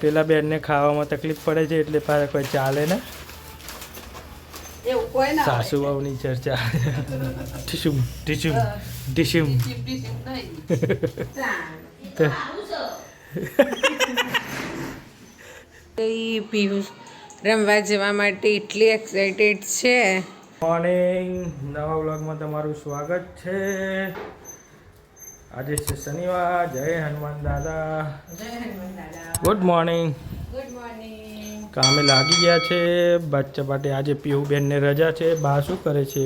પેલા બેનને ખાવામાં તકલીફ પડે છે એટલે પાછા કોઈ ચાલે ને એવું કોઈ ના સાસુ વહુની ચર્ચા ટીશુમ ટીશુમ ટીશુમ પિયુષ રમવા જવા માટે એટલી એક્સાઇટેડ છે. મોર્નિંગ, નવા વ્લોગમાં તમારું સ્વાગત છે. આજે છે શનિવાર. જય હનુમાન દાદા. Good morning. કામે લાગી ગયા છે બચ્ચા માટે. આજે પીહુબેનને રજા છે. બા શું કરે છે?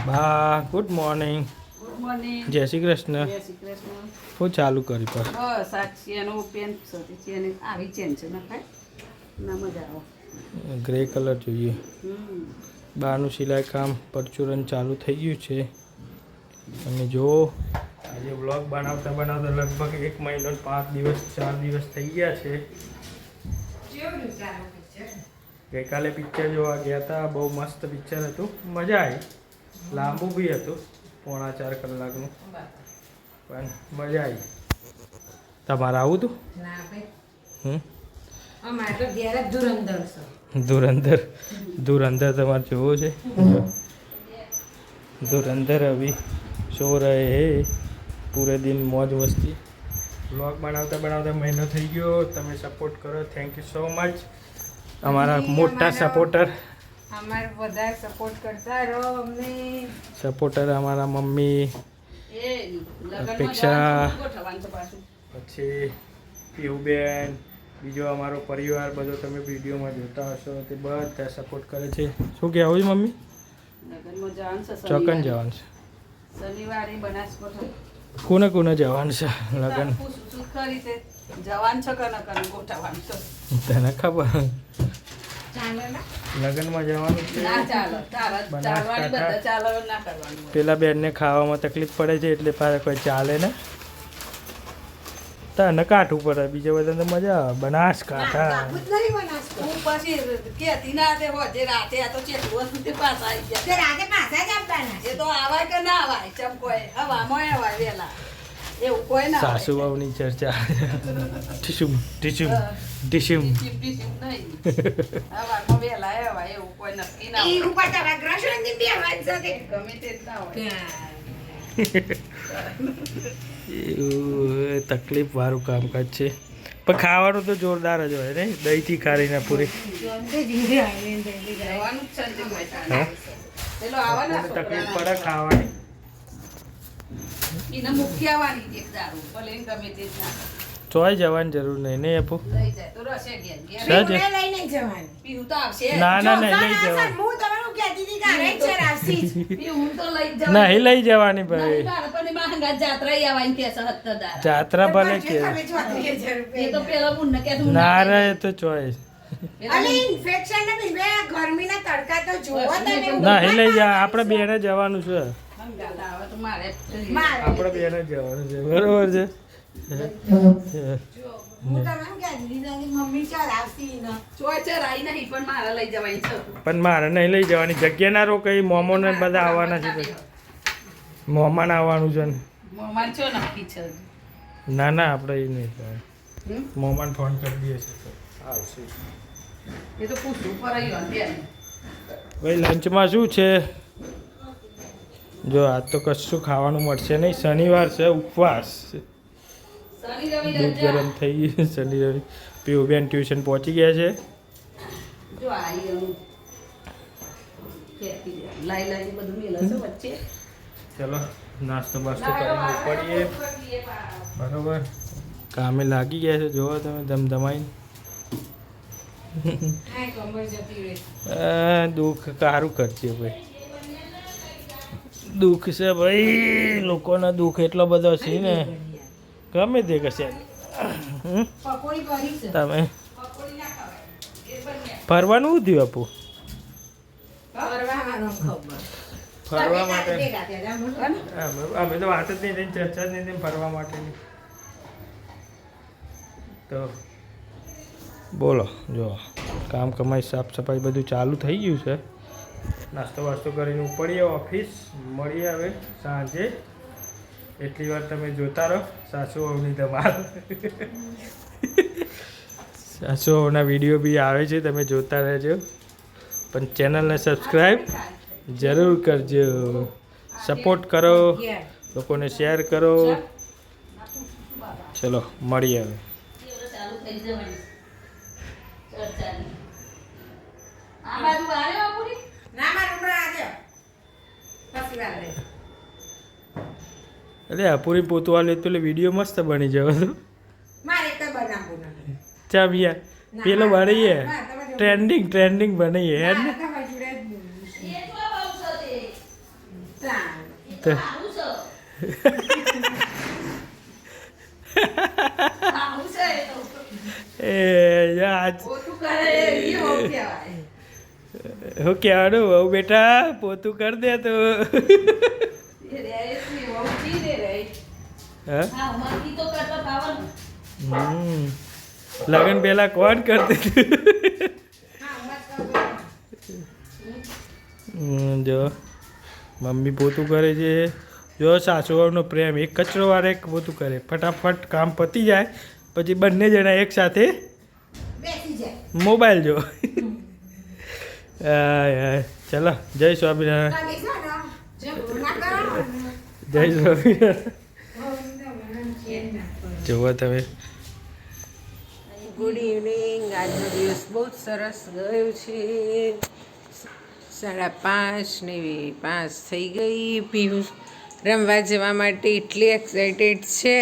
બા ગુડ મોર્નિંગ. Good morning. જય શ્રી કૃષ્ણ. જય શ્રી કૃષ્ણ. શું ચાલુ કરી પર? બસ આ ચેનો પેન ચેન આવી ચેન છે નખાય ના મજા આવે. ગ્રે કલર જોઈએ. હમ બાનું સિલાઈ કામ પરચુરન ચાલુ થઈ ગયું છે. અને જો આજે વ્લોગ બનાવતા બનાવતા લગભગ 1 મહિનો 5 દિવસ 4 દિવસ થઈ ગયા છે. ગઈકાલે પિક્ચર જોવા ગયા હતા. બહુ મસ્ત પિક્ચર હતું. મજા આવી. લાંબુ બી હતું, 3.5 કલાકનું, પણ મજા આવી. તમારે આવું હતું? ધુરંધર તમારે જોવો છે? ધુરંધર અભી સો રહે હે પૂરે દિન મોજ મસ્તી. વ્લોગ બનાવતા બનાવતા મહિનો થઈ ગયો. તમે સપોર્ટ કરો. Thank you so much. અમારા મોટા સપોર્ટર. અમારે વધારે સપોર્ટ કરતા રહો અમને. સપોર્ટર અમારા મમ્મી, એ લગનમાં અપેક્ષા, જવાનું ગોઠવવાનું છે પાછું. પછી પીહુબેન, બીજો અમારો પરિવાર બધો તમે વિડીયોમાં જોતા હશો તે બધા સપોર્ટ કરે છે. શું કહેવું છે મમ્મી? લગનમાં જવાનું છે ચોકન જવાનું છે. શનિવારે બનાસકાંઠા. કોને કોને જવાનું છે લગન? પૂછું છું ખરી તે જવાનું છે કે ન કરે ગોઠવવાનું છે. તને ખબર ચાલો ને. લગનમાં જવાનું છે. ના ચાલો ચાલવાની બધા ચાલો ના કરવાનું. પેલા બેનને ખાવામાં તકલીફ પડે છે એટલે પાછા કોઈ ચાલે ને. તને કાઠું પડે, બીજા બધાને મજા આવે. બનાસકાંઠા હું પછી કેતી ના તે હોજે રાતે આ તો ચેટલું વસ્તુ તે પાછા આવી ગયા. એ તો આવાય કે ના આવાય ચમકોય હવામાં આવાય વેલા એવું કોઈ ના સાસુ વહુની ચર્ચા ટીશુમ ટીશુમ ટીશુમ. ટીપ નહીં હવામાં વેલા આવાય એવું કોઈ નક્કી ના હોય. ગમે તે જ ના હોય. એવું તકલીફ વાળું કામકાજ છે. પણ ખાવાનું તો જોરદાર જ હોય ને, દહીંથી ખારીને પૂરી. જવાનું જ છે ને હા? પેલો આવવાના તકલીફ પડે ખાવાની. એને મૂકી આવવાની એક દારૂ ભલે એને ગમે તે જ ના કરે. ચોય જવાની જરૂર નહીં ને આપો. લઈ જાય તો રસે ઘેર ઘેર સાચે? પીવું તો આવશે ના ના નહીં લઈ જવાની. પીવું તો લઈ જ નહીં લઈ જવાની ભાઈ. જાત્રા આવવાની કે છે હત્તરદાર. જાત્રા ભલે કે એ તો પેલા મુન્ને કે તું ના રહે તો ચોય નહીં લઈ જા. આપણે બેને જવાનું છે. આપણે બેને જવાનું છે. બરોબર છે. પણ મારે નહીં લઈ જવાની. જગ્યા ના રોકાઈ. મોમોને બધા આવવાના છે. મોમાન આવવાનું છે ને. ના ના આપણે એ નહીં જવાનું. મોમાન ફોન કરી દઈએ છીએ આવશે. એ તો પૂછવું પડે. ભાઈ લંચમાં શું છે? જો આજ તો કશું ખાવાનું મળશે નહીં. શનિવાર છે, ઉપવાસ. દૂધ ગરમ થઈ ગયું. શનિ રવિ. પીહુબેન ટ્યુશન પહોંચી ગયા છે. જો આઈ હું કેતી લાઈ લાઈ બધું મેલે છે વચ્ચે. ચલો નાસ્તો બાસ્તો કરીને પડીએ. બરોબર. કામે લાગી ગયા છે. જોવો તમે ધમધમાઈને. દુઃખ સારું કરશે ભાઈ. દુઃખ છે ભાઈ. લોકોના દુઃખ એટલો બધો છે ને, ગમે તે કશે. તમે ફરવાનું શું થયું આપું? ફરવા માટે અમે તો વાત જ નહીં થઈ, ચર્ચા જ નહીં થઈ ફરવા માટેની. તો બોલો. જો કામ કમાઈ સાફ સફાઈ બધું ચાલુ થઈ ગયું છે. નાસ્તો વાસ્તો કરીને ઉપડીએ ઓફિસ. મળીએ હવે સાંજે. એટલી વાર તમે જોતા રહો સાસુ વહુની ધમાલ. સાસુઓના વિડીયો બી આવે છે, તમે જોતા રહેજો. પણ ચેનલને સબસ્ક્રાઈબ જરૂર કરજો. સપોર્ટ કરો, લોકોને શેર કરો. ચલો મળીએ હવે. અરે પૂરી પોતવા લે તો વિડીયો મસ્ત બની જવો તો. ચામ યાર પેલો બનાવીએ ટ્રેન્ડિંગ બનાવીએ યાર ને. એ યાર હું કહેવાનું બહુ બેટા પોતું કરી દે તો. લગન પેલા કોણ કરતી જો મમ્મી પોતું કરે છે. જો સાસુઓનો પ્રેમ એક કચરો વાળે એક પોતું કરે, ફટાફટ કામ પતી જાય પછી બંને જણા એક સાથે મોબાઈલ જો. ચલો જય સ્વામિનારાયણ. જય સ્વામિનારાયણ. જુઓ તમે. Good evening. આજનો દિવસ બહુ જ સરસ ગયો છે. 5:30 ને 5 થઈ ગઈ. પિયુષ રમવા જવા માટે એટલી એક્સાઇટેડ છે.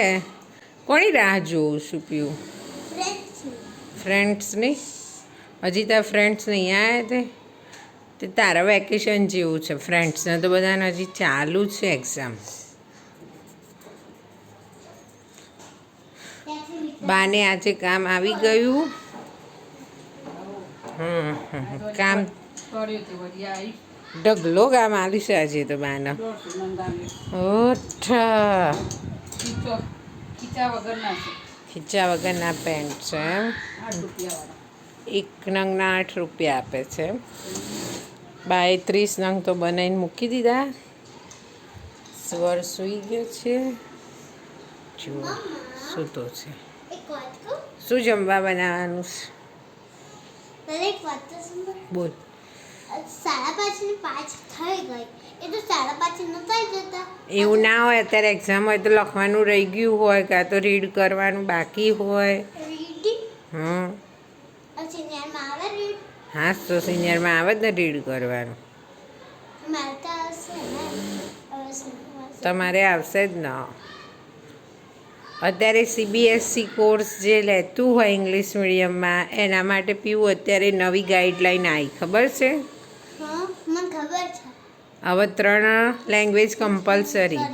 કોની રાહ જોઉં છું પિયુ? ફ્રેન્ડ્સની. હજી તારા ફ્રેન્ડ્સ નહીં આવ્યા તે તારા વેકેશન જેવું છે. ફ્રેન્ડ્સને તો બધાને હજી ચાલુ છે એક્ઝામ. બાને આજે કામ આવી ગયું. કામ ઢગલો કામ આવ્યું છે આજે તો બાને. ખીચા વગરના પેન્ટ છે. એક નંગના 8 રૂપિયા આપે છે. બાએ 30 નંગ તો બનાવીને મૂકી દીધા. સ્વર સૂઈ ગયો છે. જુઓ સૂતો છે. શું જમવા બનાવવાનું છે? બોલ. 5:30 ને 5 થઈ ગઈ એ તો 5:30 નતા જતા. એવું ના હોય, અત્યારે એક્ઝામ હોય તો લખવાનું રહી ગયું હોય, કાં તો રીડ કરવાનું બાકી હોય. સિનિયરમાં આવે રીડ. હા તો સિનિયરમાં આવે જ ને રીડ કરવાનું. મારે તો આવશે ને. તમારે આવશે જ ને. અત્યારે CBSE કોર્સ જે લેતું હોય ઇંગ્લિશ મીડિયમમાં એના માટે પીવું અત્યારે નવી ગાઈડલાઈન આવી, ખબર છે? હા મને ખબર છે. હવે 3 લેંગ્વેજ કમ્પલસરી.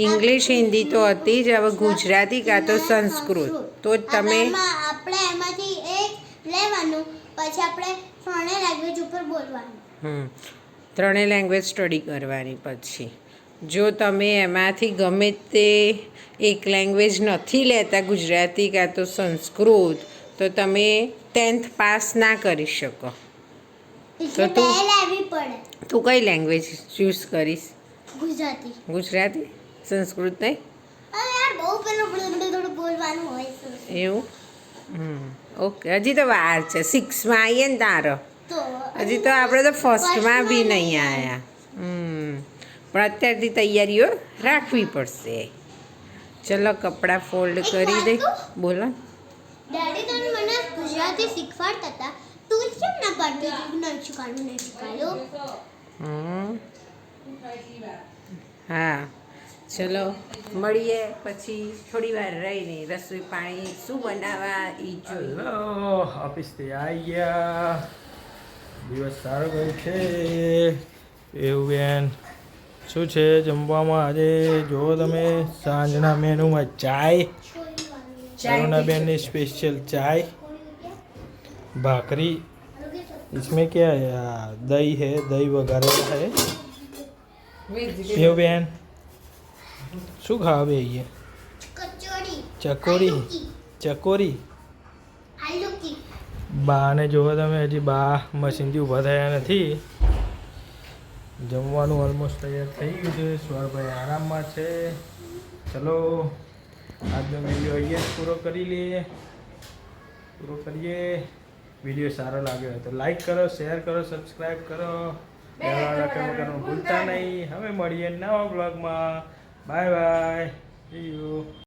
ઇંગ્લિશ હિન્દી તો હતી જ, હવે ગુજરાતી કાં તો સંસ્કૃત. તો જ તમે આપણે એમાંથી એક લેવાનું, પછી આપણે 3 લેંગ્વેજ ઉપર બોલવાનું. 3 લેંગ્વેજ સ્ટડી કરવાની. પછી જો તમે એમાંથી ગમે તે એક લેંગ્વેજ નથી લેતા, ગુજરાતી કાં તો સંસ્કૃત, તો તમે 10th પાસ ના કરી શકો. તો તું કઈ લેંગ્વેજ ચૂઝ કરીશ? ગુજરાતી. ગુજરાતી? સંસ્કૃત નહીં? યાર બહુ પેલું થોડું બોલવાનું હોય છે એવું. ઓકે, હજી તો વાર છે. 6માં આવીએ ને તારો. હજી તો આપણે તો ફર્સ્ટમાં બી નહીં આવ્યા. પણ અત્યારથી તૈયારીઓ રાખવી પડશે. ચલો કપડાં ફોલ્ડ કરી દે. બોલો. ડેડી તમે મને ગુજરાતી શીખવાડતા હતા, તું કેમ ના પાડતી હતી? નહીં શીખવાડું. હા ચલો મળીએ પછી થોડી વાર રહીને રસોઈ પાણી શું બનાવવા એ જોઈએ. હેલો, ઓફિસથી આવી ગયા. દિવસ સારો ગયો છે. એવું બેન શું છે જમવામાં આજે? જુઓ તમે, સાંજના મેનુમાં ચાય, અરુણાબેનની સ્પેશિયલ ચાय, भाकरी, इसमें क्या है, दही है, दही वगैरह है. એવું બેન શું ખાવે? ये ચકોરી. ચકોરી. બાને જોવો તમે, હજી બા મશીનથી ઊભા થયા નથી. જમવાનું ઓલમોસ્ટ તૈયાર થઈ ગયું છે. સ્વરભાઈ આરામમાં છે. ચલો આજનો વિડીયો અહીંયા જ પૂરો કરી લઈએ. પૂરો કરીએ. વિડીયો સારો લાગ્યો હોય તો લાઈક કરો, શેર કરો, સબસ્ક્રાઈબ કરો, બેલ કરવાનું ભૂલતા નહીં. હવે મળીએ નવા બ્લોગમાં. Bye bye. C you.